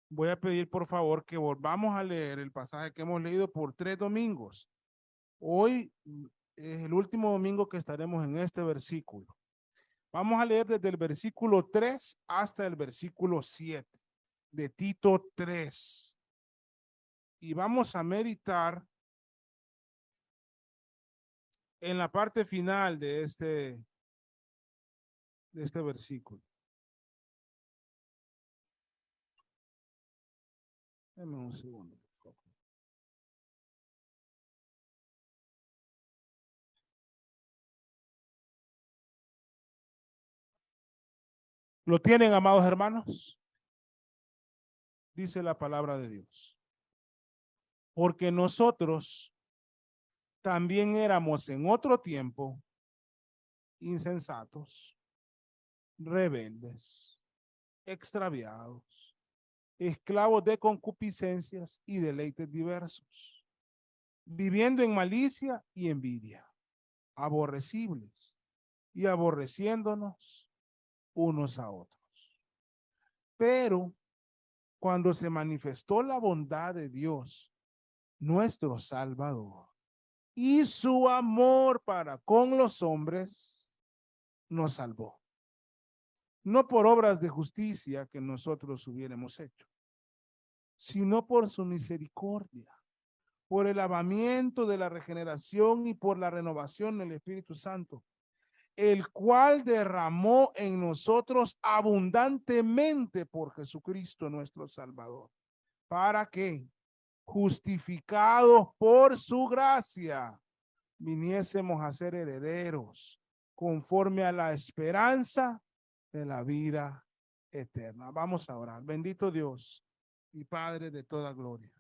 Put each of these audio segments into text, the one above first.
voy a pedir por favor que volvamos a leer el pasaje que hemos leído por 3 domingos. Hoy es el último domingo que estaremos en este versículo. Vamos a leer desde el versículo 3 hasta el versículo 7 de Tito 3. Y vamos a meditar en la parte final de este versículo. Deme un segundo, por favor. ¿Lo tienen, amados hermanos? Dice la palabra de Dios. Porque nosotros también éramos en otro tiempo insensatos, rebeldes, extraviados, esclavos de concupiscencias y deleites diversos, viviendo en malicia y envidia, aborrecibles y aborreciéndonos unos a otros. Pero cuando se manifestó la bondad de Dios, nuestro Salvador, y su amor para con los hombres, nos salvó. No por obras de justicia que nosotros hubiéramos hecho, sino por su misericordia, por el lavamiento de la regeneración y por la renovación del Espíritu Santo, el cual derramó en nosotros abundantemente por Jesucristo nuestro Salvador, para que, justificados por su gracia, viniésemos a ser herederos conforme a la esperanza de la vida eterna. Vamos a orar. Bendito Dios y Padre de toda gloria.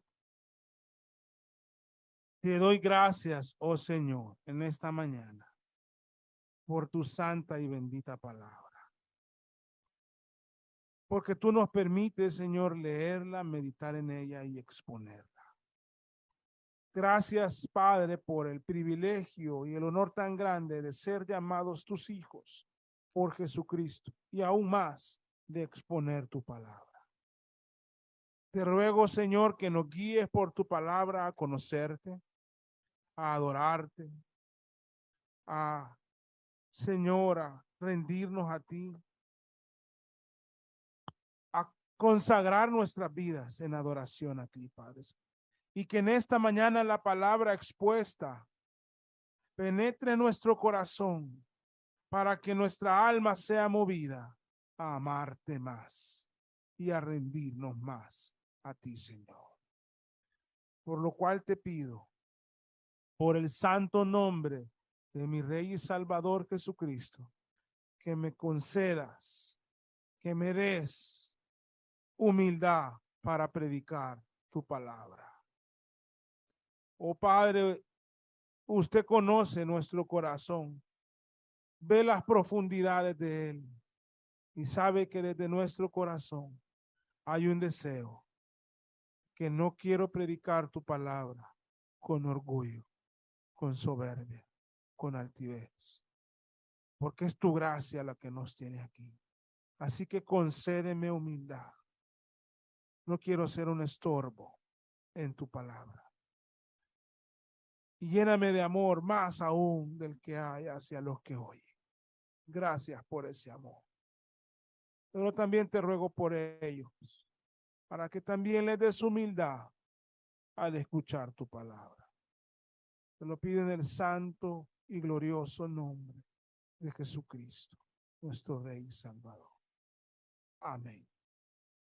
Te doy gracias, oh Señor, en esta mañana por tu santa y bendita palabra. Porque tú nos permites, Señor, leerla, meditar en ella y exponerla. Gracias, Padre, por el privilegio y el honor tan grande de ser llamados tus hijos por Jesucristo y aún más de exponer tu palabra. Te ruego, Señor, que nos guíes por tu palabra a conocerte, a adorarte, a, Señor, a rendirnos a ti, a consagrar nuestras vidas en adoración a ti, Padre. Y que en esta mañana la palabra expuesta penetre en nuestro corazón para que nuestra alma sea movida a amarte más y a rendirnos más a ti, Señor. Por lo cual te pido, por el santo nombre de mi Rey y Salvador Jesucristo, que me concedas, que me des humildad para predicar tu palabra. Oh Padre, usted conoce nuestro corazón, ve las profundidades de él y sabe que desde nuestro corazón hay un deseo, que no quiero predicar tu palabra con orgullo, con soberbia, con altivez, porque es tu gracia la que nos tiene aquí. Así que concédeme humildad. No quiero ser un estorbo en tu palabra. Y lléname de amor más aún del que hay hacia los que oyen. Gracias por ese amor. Pero también te ruego por ellos, para que también les des humildad al escuchar tu palabra. Te lo pido en el santo y glorioso nombre de Jesucristo, nuestro Rey y Salvador. Amén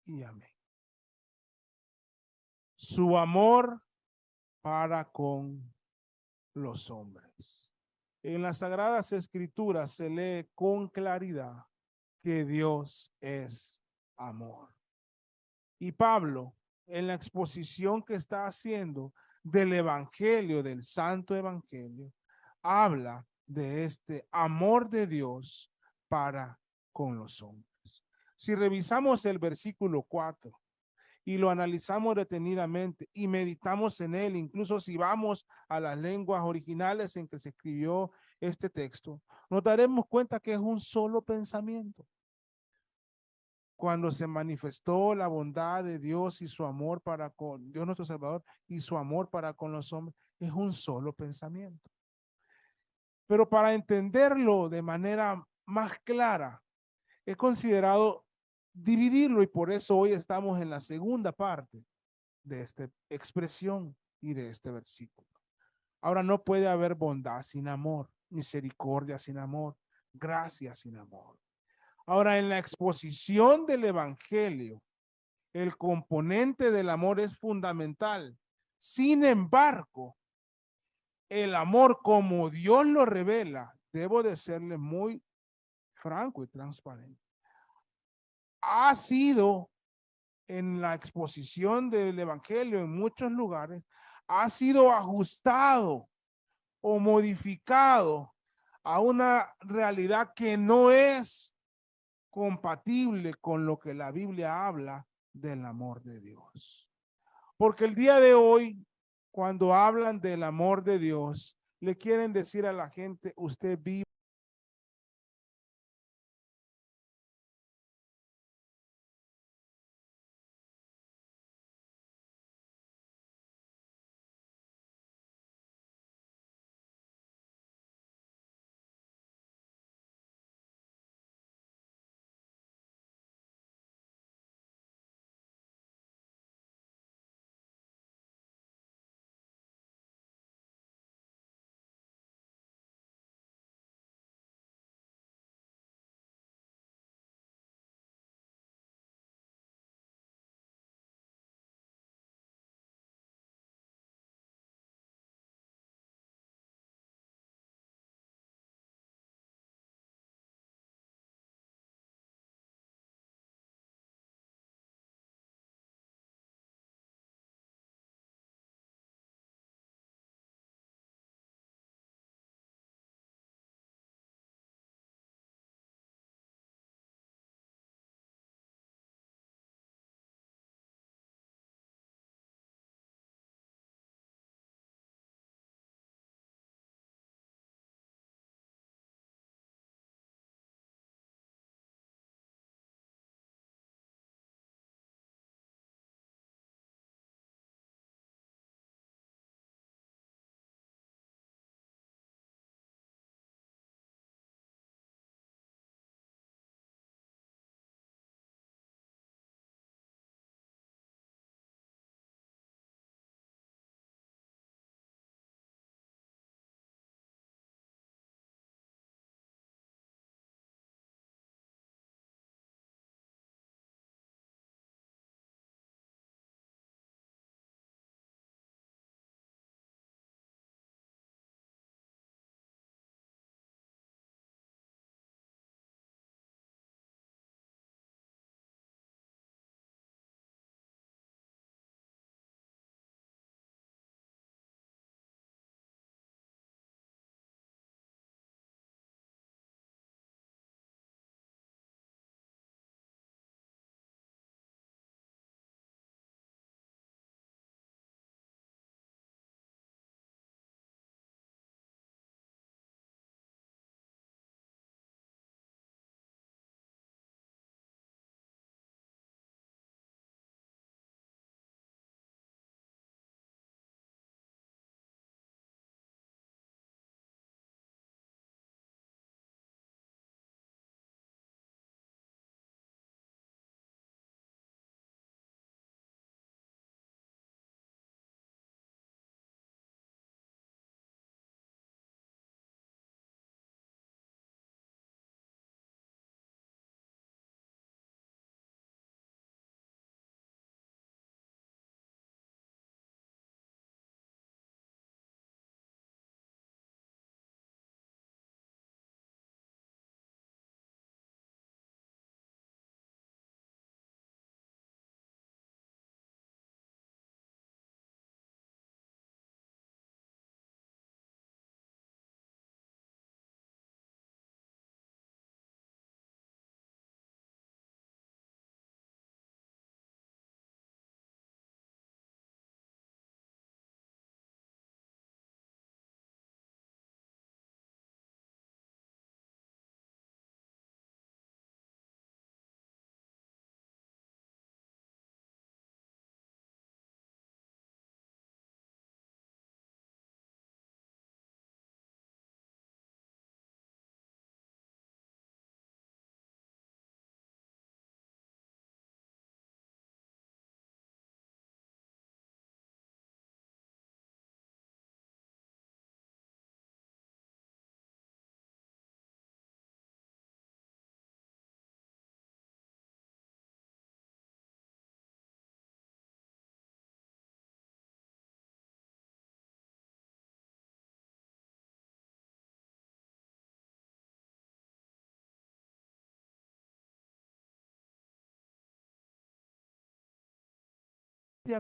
y amén. Su amor para con los hombres. En las Sagradas Escrituras se lee con claridad que Dios es amor. Y Pablo, en la exposición que está haciendo del Evangelio, del Santo Evangelio, habla de este amor de Dios para con los hombres. Si revisamos el versículo 4 y lo analizamos detenidamente y meditamos en él, incluso si vamos a las lenguas originales en que se escribió este texto, nos daremos cuenta que es un solo pensamiento. cuando se manifestó la bondad de Dios y su amor para con Dios nuestro Salvador y su amor para con los hombres, es un solo pensamiento. Pero para entenderlo de manera más clara, he considerado dividirlo y por eso hoy estamos en la segunda parte de esta expresión y de este versículo. Ahora no puede haber bondad sin amor, misericordia sin amor, gracia sin amor. Ahora en la exposición del evangelio, el componente del amor es fundamental. Sin embargo, el amor como Dios lo revela, debo de serle muy franco y transparente. Ha sido en la exposición del evangelio en muchos lugares, ha sido ajustado o modificado a una realidad que no es compatible con lo que la Biblia habla del amor de Dios. Porque el día de hoy, cuando hablan del amor de Dios, le quieren decir a la gente, usted vive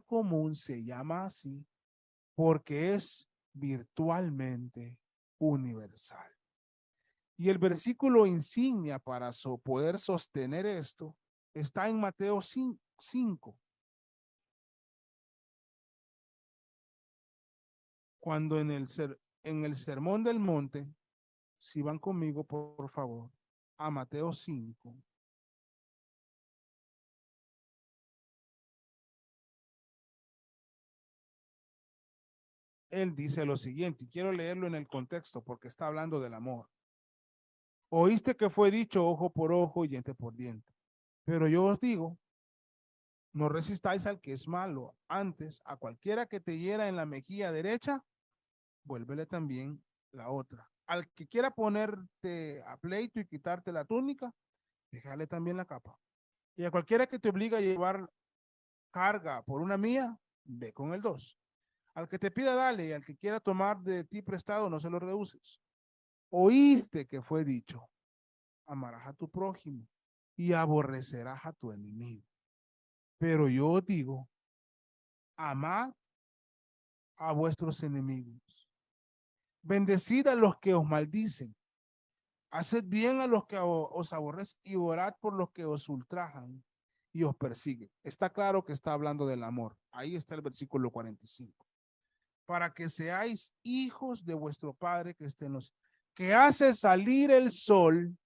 común se llama así porque es virtualmente universal. Y el versículo insignia para poder sostener esto está en Mateo 5, cuando en el Sermón del Monte, si van conmigo, por favor, a Mateo 5. Él dice lo siguiente, y quiero leerlo en el contexto porque está hablando del amor. Oíste que fue dicho ojo por ojo y diente por diente. Pero yo os digo, no resistáis al que es malo. Antes, a cualquiera que te hiera en la mejilla derecha, vuélvele también la otra. Al que quiera ponerte a pleito y quitarte la túnica, déjale también la capa. Y a cualquiera que te obliga a llevar carga por una mía, ve con el dos. Al que te pida, dale, y al que quiera tomar de ti prestado, no se lo rehuses. Oíste que fue dicho, amarás a tu prójimo y aborrecerás a tu enemigo. Pero yo os digo, amad a vuestros enemigos, bendecid a los que os maldicen, haced bien a los que os aborrecen y orad por los que os ultrajan y os persiguen. Está claro que está hablando del amor. Ahí está el versículo 45. Para que seáis hijos de vuestro Padre que esté en los, que hace salir el sol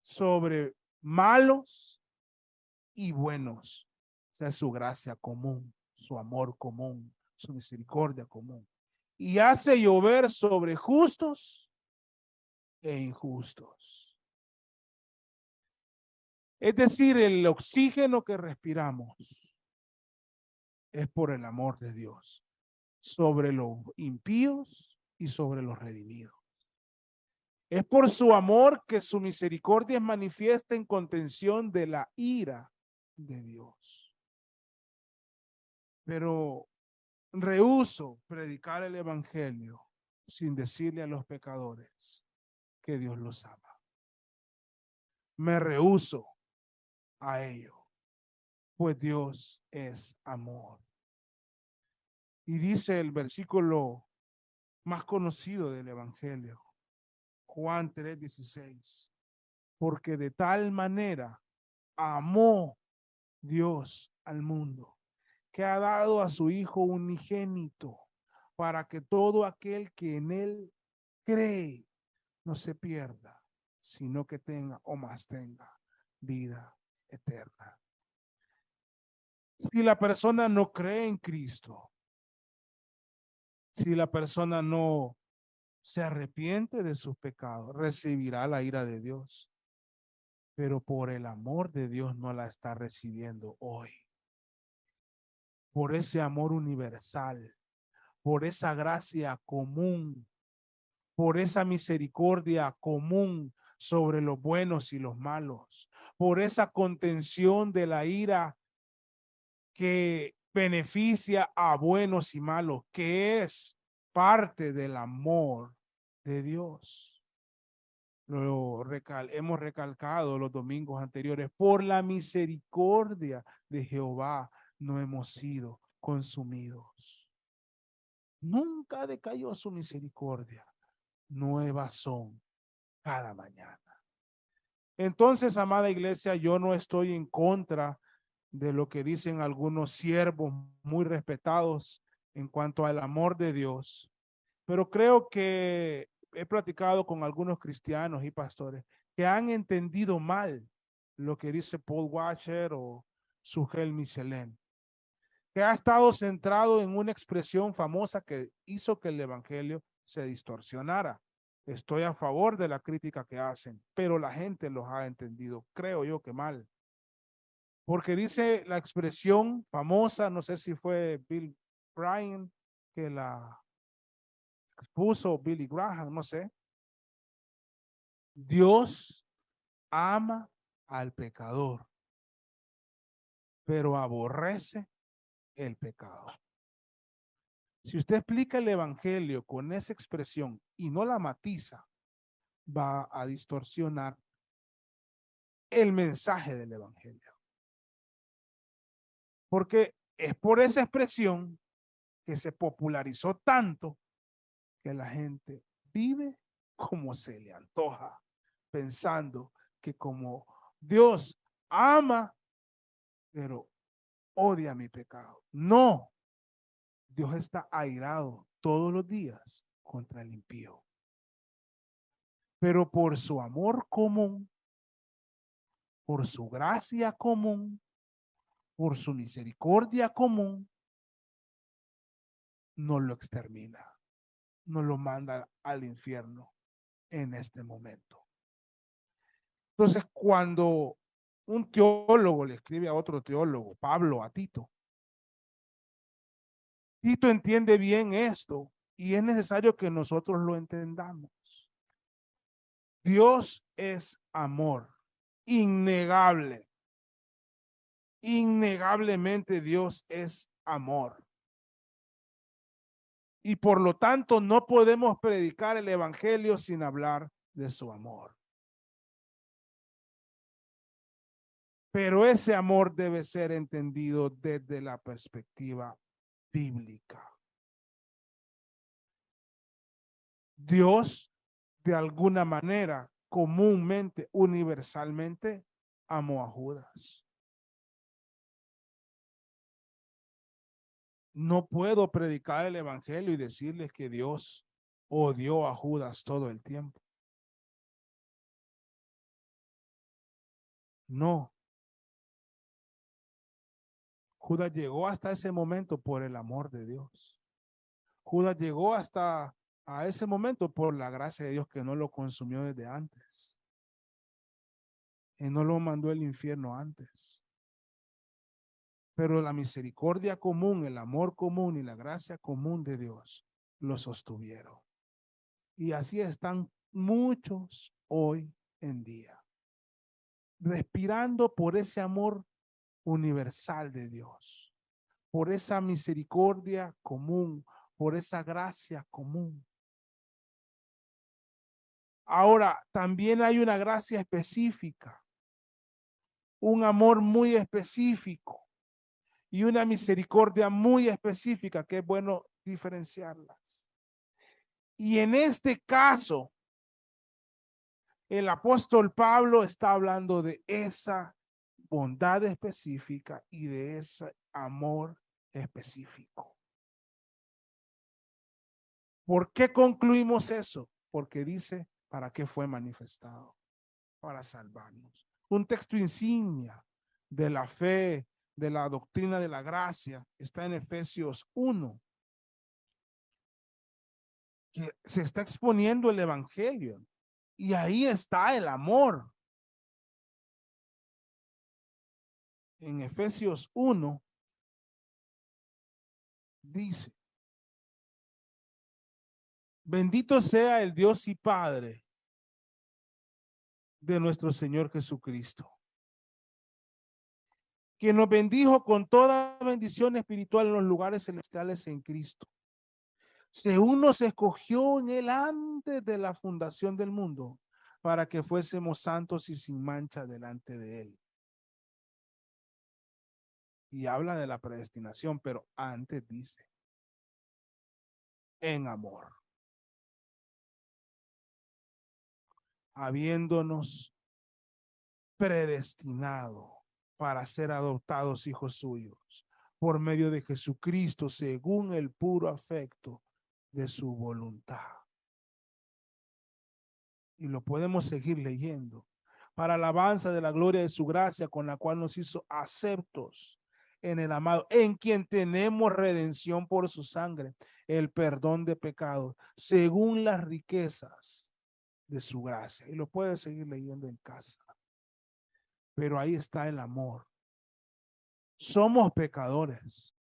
sobre malos y buenos. O sea, su gracia común, su amor común, su misericordia común. Y hace llover sobre justos e injustos. Es decir, el oxígeno que respiramos es por el amor de Dios sobre los impíos y sobre los redimidos. Es por su amor que su misericordia es manifiesta en contención de la ira de Dios. Pero rehúso predicar el evangelio sin decirle a los pecadores que Dios los ama. Me rehúso a ello, pues Dios es amor. Y dice el versículo más conocido del evangelio, Juan 3:16, porque de tal manera amó Dios al mundo, que ha dado a su Hijo unigénito, para que todo aquel que en él cree no se pierda, sino que tenga o más tenga vida eterna. Si la persona no cree en Cristo, si la persona no se arrepiente de sus pecados, recibirá la ira de Dios. Pero por el amor de Dios no la está recibiendo hoy. Por ese amor universal, por esa gracia común, por esa misericordia común sobre los buenos y los malos, por esa contención de la ira que beneficia a buenos y malos, que es parte del amor de Dios. Hemos recalcado los domingos anteriores, por la misericordia de Jehová no hemos sido consumidos. Nunca decayó su misericordia. Nuevas son cada mañana. Entonces, amada iglesia, yo no estoy en contra de lo que dicen algunos siervos muy respetados en cuanto al amor de Dios, pero creo que he platicado con algunos cristianos y pastores que han entendido mal lo que dice Paul Washer o Sugel Michelin, que ha estado centrado en una expresión famosa que hizo que el evangelio se distorsionara. Estoy a favor de la crítica que hacen, pero la gente los ha entendido, creo yo que mal. Porque dice la expresión famosa, no sé si fue Bill Bryan que la puso, Billy Graham, no sé. Dios ama al pecador, pero aborrece el pecado. Si usted explica el evangelio con esa expresión y no la matiza, va a distorsionar el mensaje del evangelio. Porque es por esa expresión que se popularizó tanto que la gente vive como se le antoja, pensando que como Dios ama, pero odia mi pecado. No, Dios está airado todos los días contra el impío. Pero por su amor común, por su gracia común, por su misericordia común, no lo extermina, no lo manda al infierno en este momento. Entonces, cuando un teólogo le escribe a otro teólogo, Pablo a Tito, Tito entiende bien esto y es necesario que nosotros lo entendamos. Dios es amor, innegable. Innegablemente Dios es amor. Y por lo tanto no podemos predicar el evangelio sin hablar de su amor. Pero ese amor debe ser entendido desde la perspectiva bíblica. Dios, de alguna manera, comúnmente, universalmente, amó a Judas. No puedo predicar el evangelio y decirles que Dios odió a Judas todo el tiempo. No. Judas llegó hasta ese momento por el amor de Dios. Judas llegó hasta a ese momento por la gracia de Dios que no lo consumió desde antes. Y no lo mandó al infierno antes. Pero la misericordia común, el amor común y la gracia común de Dios lo sostuvieron. Y así están muchos hoy en día, respirando por ese amor universal de Dios, por esa misericordia común, por esa gracia común. Ahora, también hay una gracia específica, un amor muy específico y una misericordia muy específica que es bueno diferenciarlas. Y en este caso, el apóstol Pablo está hablando de esa bondad específica y de ese amor específico. ¿Por qué concluimos eso? Porque dice, ¿para qué fue manifestado? Para salvarnos. Un texto insignia de la fe, de la doctrina de la gracia, está en Efesios 1, que se está exponiendo el evangelio. Y ahí está el amor. En Efesios 1 dice, bendito sea el Dios y Padre de nuestro Señor Jesucristo, que nos bendijo con toda bendición espiritual en los lugares celestiales en Cristo, según nos escogió en él antes de la fundación del mundo, para que fuésemos santos y sin mancha delante de él. Y habla de la predestinación, pero antes dice, en amor, habiéndonos predestinado para ser adoptados hijos suyos por medio de Jesucristo, según el puro afecto de su voluntad. Y lo podemos seguir leyendo. Para alabanza de la gloria de su gracia, con la cual nos hizo aceptos en el amado, en quien tenemos redención por su sangre, el perdón de pecados, según las riquezas de su gracia. Y lo puedes seguir leyendo en casa. Pero ahí está el amor. Somos pecadores,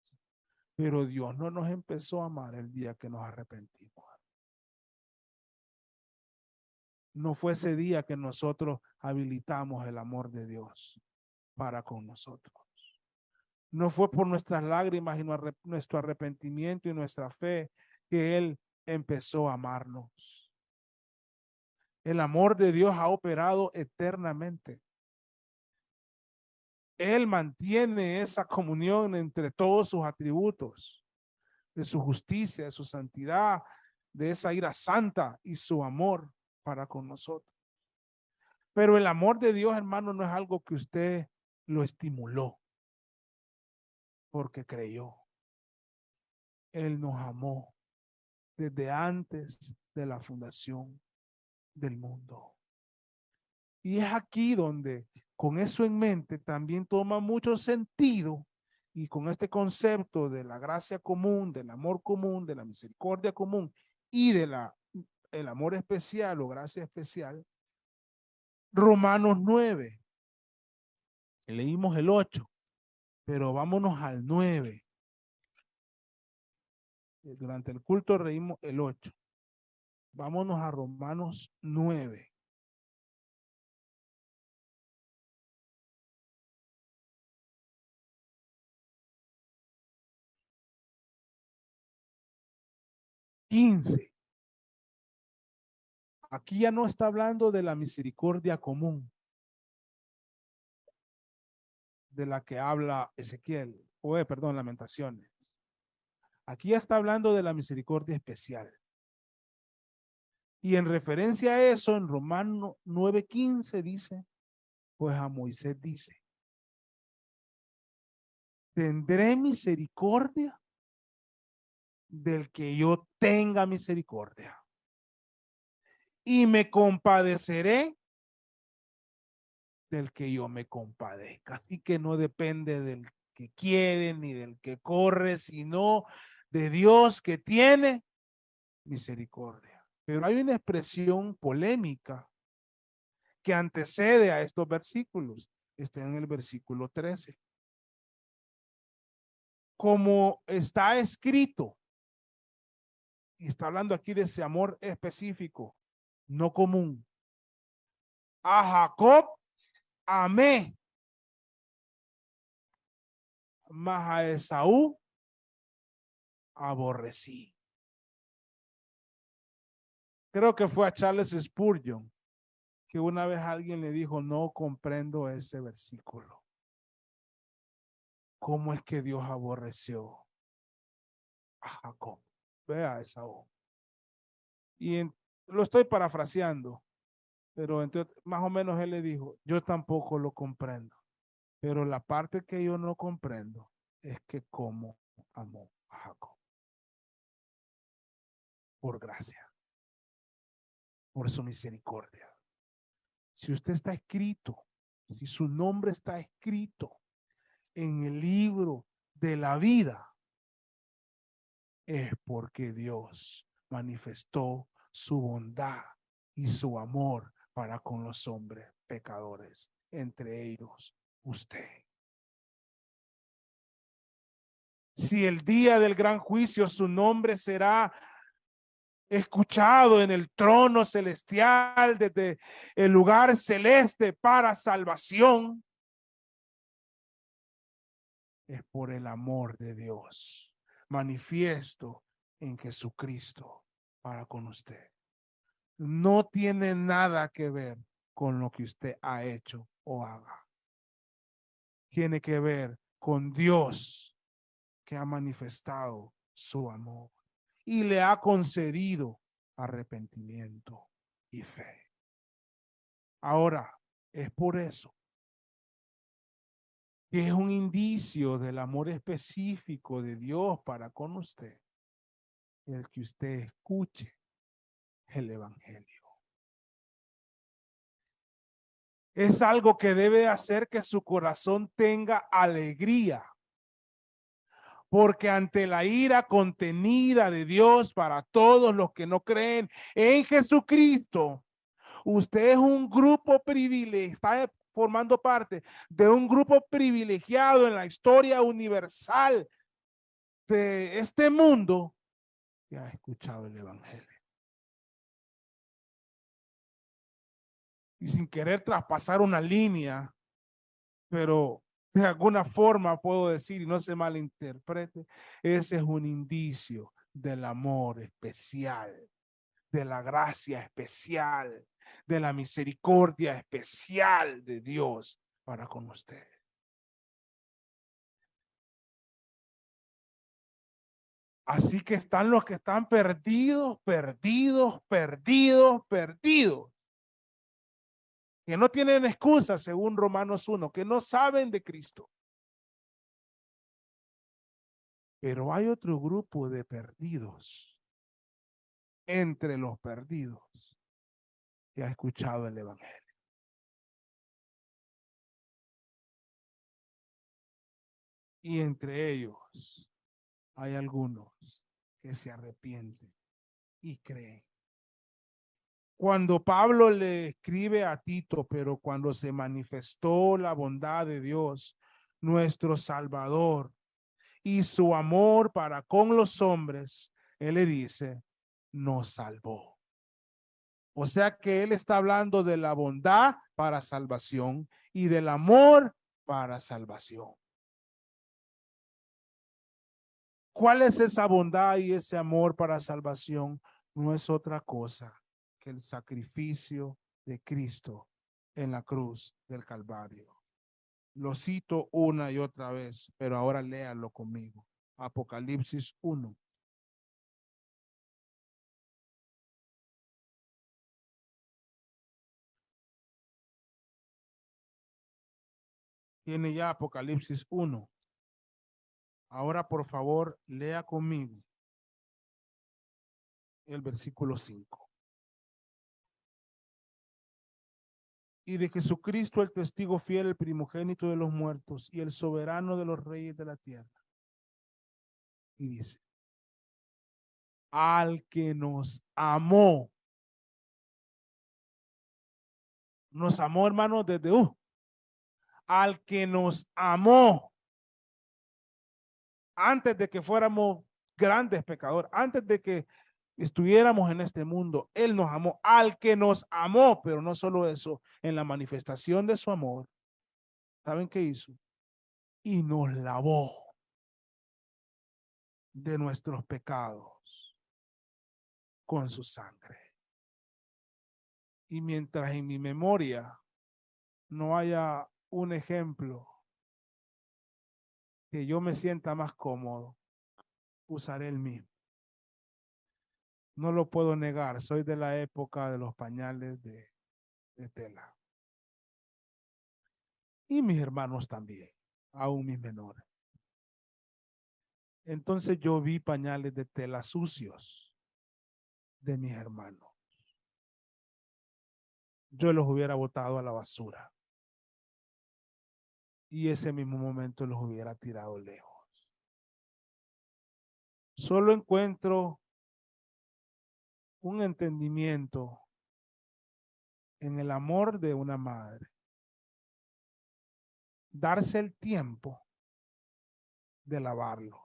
pero Dios no nos empezó a amar el día que nos arrepentimos. No fue ese día que nosotros habilitamos el amor de Dios para con nosotros. No fue por nuestras lágrimas y nuestro arrepentimiento y nuestra fe que Él empezó a amarnos. El amor de Dios ha operado eternamente. Él mantiene esa comunión entre todos sus atributos, de su justicia, de su santidad, de esa ira santa y su amor para con nosotros. Pero el amor de Dios, hermano, no es algo que usted lo estimuló porque creyó. Él nos amó desde antes de la fundación del mundo. Y es aquí donde, con eso en mente, también toma mucho sentido, y con este concepto de la gracia común, del amor común, de la misericordia común y el amor especial o gracia especial, Romanos 9. Leímos el 8, pero vámonos al 9. Durante el culto leímos el 8. Vámonos a Romanos 9. Aquí ya no está hablando de la misericordia común, de la que habla Ezequiel, perdón, Lamentaciones. Aquí ya está hablando de la misericordia especial. Y en referencia a eso, en Romanos 9:15 dice, pues a Moisés dice, tendré misericordia del que yo tenga misericordia. Y me compadeceré del que yo me compadezca. Así que no depende del que quiere ni del que corre, sino de Dios que tiene misericordia. Pero hay una expresión polémica que antecede a estos versículos. Está en el versículo 13. Como está escrito, y está hablando aquí de ese amor específico, no común. A Jacob amé, mas a Esaú aborrecí. Creo que fue a Charles Spurgeon que una vez alguien le dijo, no comprendo ese versículo. ¿Cómo es que Dios aborreció a Jacob? Vea Esaú. Lo estoy parafraseando, pero más o menos él le dijo, yo tampoco lo comprendo, pero la parte que yo no comprendo es que cómo amó a Jacob. Por gracia, por su misericordia. Si usted está escrito, si su nombre está escrito en el libro de la vida, es porque Dios manifestó su bondad y su amor para con los hombres pecadores, entre ellos usted. Si el día del gran juicio su nombre será escuchado en el trono celestial desde el lugar celeste para salvación, es por el amor de Dios manifiesto en Jesucristo para con usted. No tiene nada que ver con lo que usted ha hecho o haga. Tiene que ver con Dios que ha manifestado su amor y le ha concedido arrepentimiento y fe. Ahora, es por eso que es un indicio del amor específico de Dios para con usted, el que usted escuche el evangelio. Es algo que debe hacer que su corazón tenga alegría, porque ante la ira contenida de Dios para todos los que no creen en Jesucristo, usted es un grupo privilegiado, está formando parte de un grupo privilegiado en la historia universal de este mundo que ha escuchado el evangelio. Y sin querer traspasar una línea, pero de alguna forma puedo decir, y no se malinterprete, ese es un indicio del amor especial, de la gracia especial, de la misericordia especial de Dios para con usted. Así que están los que están perdidos, perdidos, perdidos, perdidos. Que no tienen excusa, según Romanos 1, que no saben de Cristo. Pero hay otro grupo de perdidos entre los perdidos que ha escuchado el evangelio. Y entre ellos hay algunos que se arrepienten y creen. Cuando Pablo le escribe a Tito, pero cuando se manifestó la bondad de Dios, nuestro Salvador, y su amor para con los hombres, él le dice, nos salvó. O sea que él está hablando de la bondad para salvación y del amor para salvación. ¿Cuál es esa bondad y ese amor para salvación? No es otra cosa que el sacrificio de Cristo en la cruz del Calvario. Lo cito una y otra vez, pero ahora léalo conmigo. Apocalipsis 1. Tiene ya Apocalipsis 1. Ahora, por favor, lea conmigo el versículo 5. Y de Jesucristo el testigo fiel, el primogénito de los muertos y el soberano de los reyes de la tierra. Y dice, al que nos amó. Nos amó, hermanos, desde al que nos amó antes de que fuéramos grandes pecadores, antes de que estuviéramos en este mundo, él nos amó, al que nos amó, pero no solo eso, en la manifestación de su amor, ¿saben qué hizo? Y nos lavó de nuestros pecados con su sangre. Y mientras en mi memoria no haya un ejemplo que yo me sienta más cómodo, usaré el mismo. No lo puedo negar, soy de la época de los pañales de tela. Y mis hermanos también, aún mis menores. Entonces yo vi pañales de tela sucios de mis hermanos. Yo los hubiera botado a la basura. Y ese mismo momento los hubiera tirado lejos. Solo encuentro un entendimiento en el amor de una madre. Darse el tiempo de lavarlo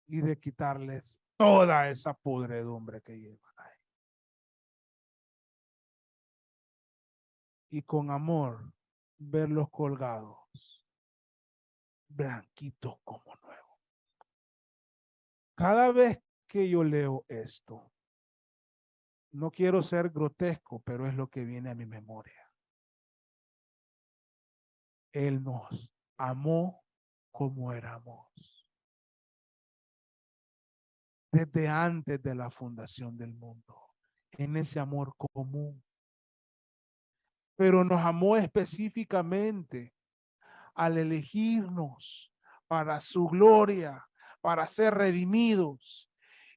y de quitarles toda esa pudredumbre que llevan ahí. Y con amor verlos colgados, blanquitos como nuevos. Cada vez que yo leo esto, no quiero ser grotesco, pero es lo que viene a mi memoria. Él nos amó como éramos. Desde antes de la fundación del mundo, en ese amor común. Pero nos amó específicamente al elegirnos para su gloria, para ser redimidos.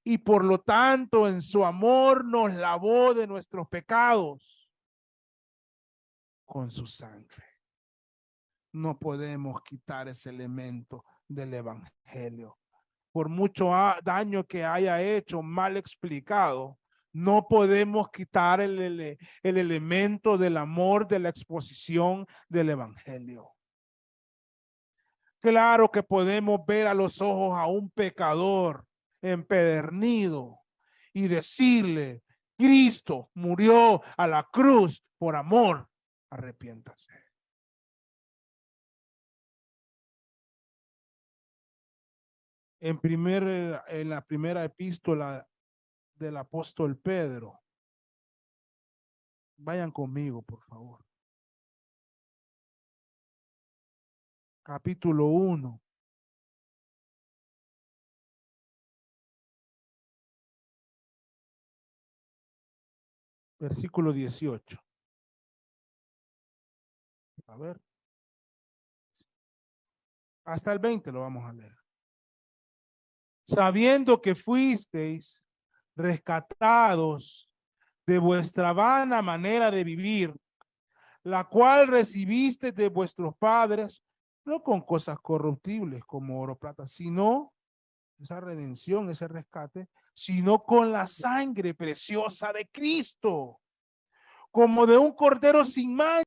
Y por lo tanto, en su amor nos lavó de nuestros pecados con su sangre. No podemos quitar ese elemento del evangelio. Por mucho daño que haya hecho, mal explicado, no podemos quitar el elemento del amor, de la exposición del evangelio. Claro que podemos ver a los ojos a un pecador empedernido y decirle, Cristo murió a la cruz por amor, arrepiéntase. En la primera epístola del apóstol Pedro, vayan conmigo, por favor. Capítulo 1. versículo 18. A ver, hasta el 20 lo vamos a leer. Sabiendo que fuisteis rescatados de vuestra vana manera de vivir, la cual recibiste de vuestros padres, no con cosas corruptibles como oro o plata, sino esa redención, ese rescate, sino con la sangre preciosa de Cristo, como de un cordero sin mancha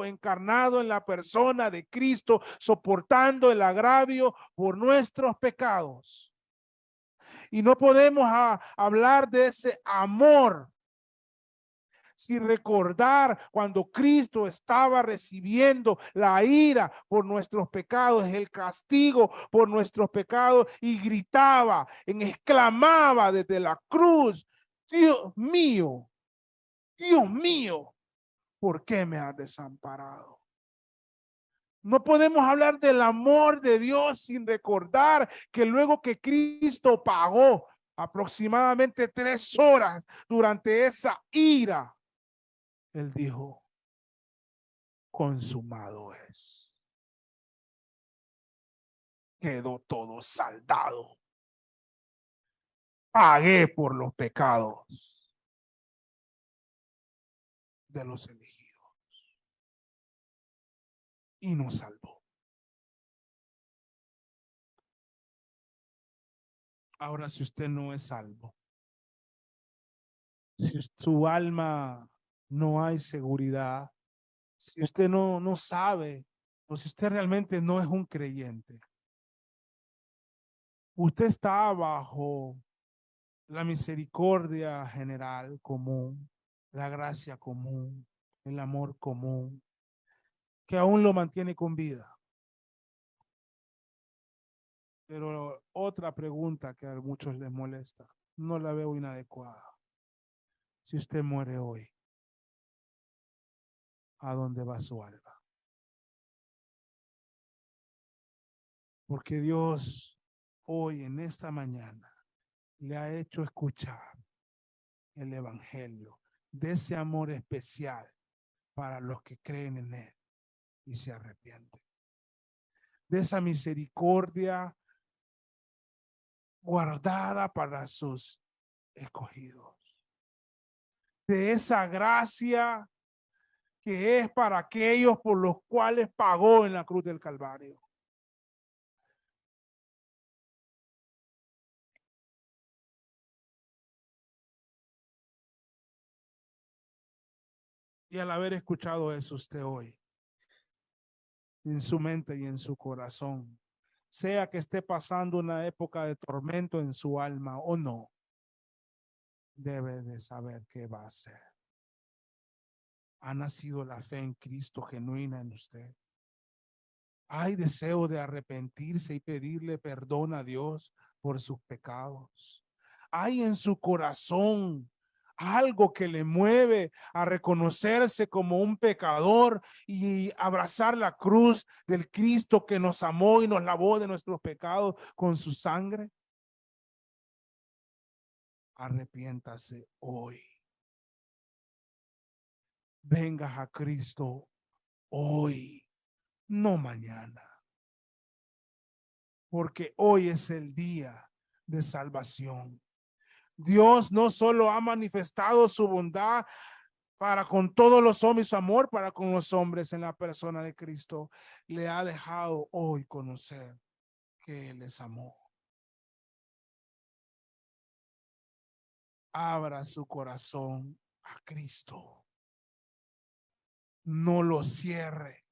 encarnado en la persona de Cristo, soportando el agravio por nuestros pecados. Y no podemos hablar de ese amor sin recordar cuando Cristo estaba recibiendo la ira por nuestros pecados, el castigo por nuestros pecados, y gritaba, exclamaba desde la cruz: Dios mío, ¿por qué me has desamparado? No podemos hablar del amor de Dios sin recordar que luego que Cristo pagó aproximadamente 3 horas durante esa ira, Él dijo: consumado es. Quedó todo saldado. Pagué por los pecados de los elegidos y nos salvó. Ahora, si usted no es salvo, si su alma no hay seguridad, si usted no sabe, o si usted realmente no es un creyente, usted está bajo la misericordia general común, la gracia común, el amor común, que aún lo mantiene con vida. Pero otra pregunta que a muchos les molesta, no la veo inadecuada. Si usted muere hoy, ¿a dónde va su alma? Porque Dios hoy, en esta mañana, le ha hecho escuchar el evangelio de ese amor especial para los que creen en Él y se arrepienten. De esa misericordia guardada para sus escogidos. De esa gracia que es para aquellos por los cuales pagó en la cruz del Calvario. Y al haber escuchado eso usted hoy, en su mente y en su corazón, sea que esté pasando una época de tormento en su alma o no, debe de saber qué va a hacer. ¿Ha nacido la fe en Cristo genuina en usted? ¿Hay deseo de arrepentirse y pedirle perdón a Dios por sus pecados? ¿Hay en su corazón algo que le mueve a reconocerse como un pecador y abrazar la cruz del Cristo que nos amó y nos lavó de nuestros pecados con su sangre? Arrepiéntase hoy. Venga a Cristo hoy, no mañana. Porque hoy es el día de salvación. Dios no solo ha manifestado su bondad para con todos los hombres, su amor para con los hombres en la persona de Cristo, le ha dejado hoy conocer que Él les amó. Abra su corazón a Cristo. No lo cierre.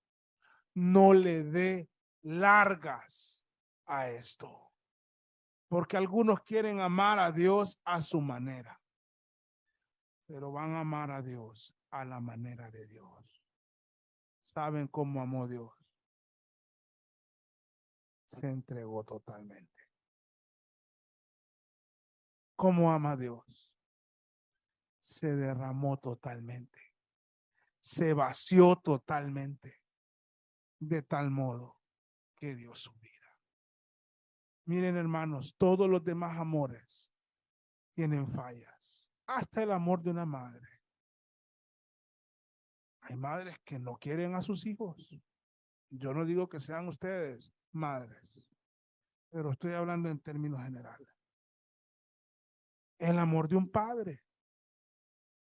No le dé largas a esto. Porque algunos quieren amar a Dios a su manera, pero van a amar a Dios a la manera de Dios. ¿Saben cómo amó Dios? Se entregó totalmente. ¿Cómo ama Dios? Se derramó totalmente. Se vació totalmente. De tal modo que dio su vida. Miren, hermanos, todos los demás amores tienen fallas. Hasta el amor de una madre. Hay madres que no quieren a sus hijos. Yo no digo que sean ustedes madres, pero estoy hablando en términos generales. El amor de un padre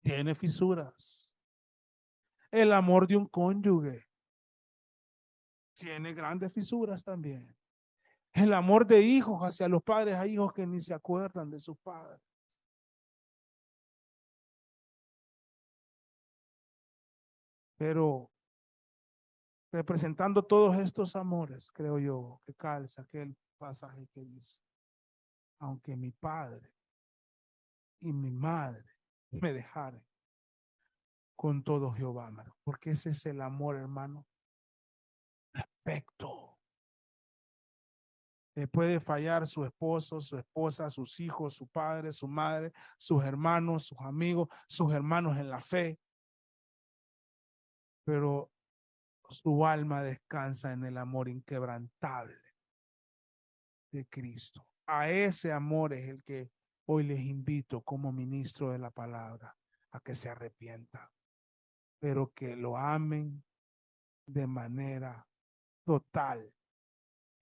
tiene fisuras. El amor de un cónyuge tiene grandes fisuras también. El amor de hijos hacia los padres, hay hijos que ni se acuerdan de sus padres. Pero representando todos estos amores, creo yo, que calza aquel pasaje que dice, aunque mi padre y mi madre me dejaren, con todo Jehová amaré. Porque ese es el amor, hermano, perfecto. Le puede fallar su esposo, su esposa, sus hijos, su padre, su madre, sus hermanos, sus amigos, sus hermanos en la fe, pero su alma descansa en el amor inquebrantable de Cristo. A ese amor es el que hoy les invito como ministro de la palabra a que se arrepientan, pero que lo amen de manera total,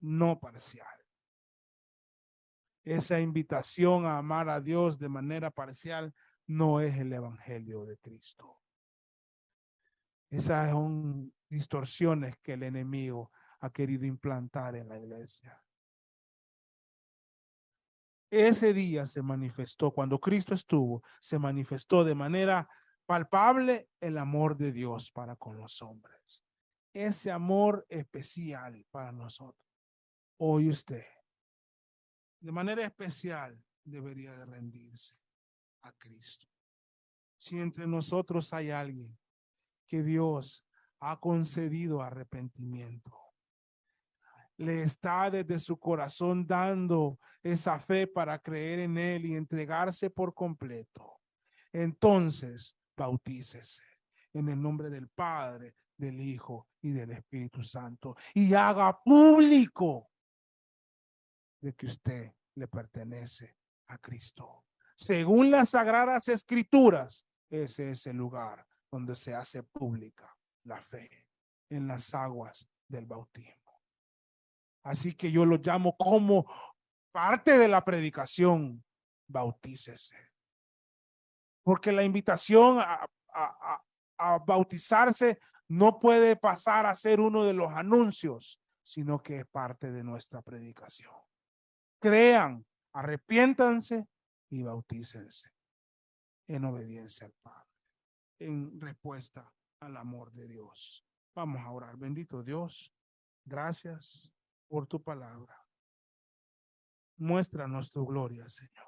no parcial. Esa invitación a amar a Dios de manera parcial no es el evangelio de Cristo. Esas son distorsiones que el enemigo ha querido implantar en la iglesia. Ese día se manifestó, cuando Cristo estuvo, se manifestó de manera palpable el amor de Dios para con los hombres. Ese amor especial para nosotros. Hoy usted, de manera especial, debería de rendirse a Cristo. Si entre nosotros hay alguien que Dios ha concedido arrepentimiento, le está desde su corazón dando esa fe para creer en Él y entregarse por completo, entonces bautícese en el nombre del Padre, del Hijo y del Espíritu Santo y haga público de que usted le pertenece a Cristo. Según las Sagradas Escrituras, ese es el lugar donde se hace pública la fe, en las aguas del bautismo. Así que yo lo llamo como parte de la predicación, bautícese. Porque la invitación a bautizarse no puede pasar a ser uno de los anuncios, sino que es parte de nuestra predicación. Crean, arrepiéntanse y bautícense en obediencia al Padre, en respuesta al amor de Dios. Vamos a orar. Bendito Dios, gracias por tu palabra. Muéstranos tu gloria, Señor.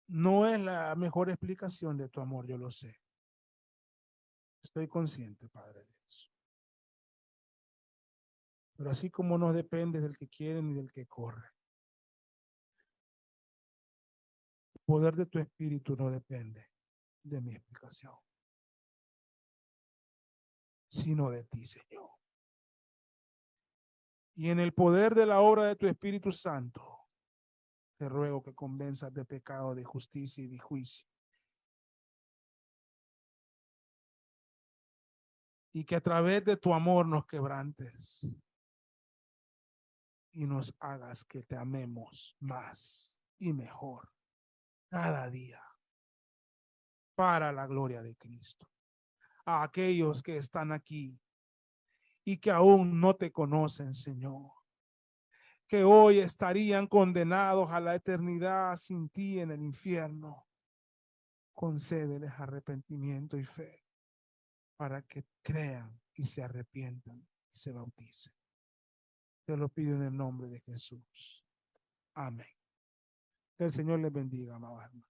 No es la mejor explicación de tu amor, yo lo sé. Estoy consciente, Padre de eso. Pero así como no depende del que quiere ni del que corre, el poder de tu espíritu no depende de mi explicación, sino de ti, Señor. Y en el poder de la obra de tu Espíritu Santo, te ruego que convenzas de pecado, de justicia y de juicio. Y que a través de tu amor nos quebrantes y nos hagas que te amemos más y mejor cada día para la gloria de Cristo. A aquellos que están aquí y que aún no te conocen, Señor, que hoy estarían condenados a la eternidad sin ti en el infierno, concédeles arrepentimiento y fe para que crean y se arrepientan y se bauticen. Te lo pido en el nombre de Jesús. Amén. Que el Señor les bendiga, amado hermano.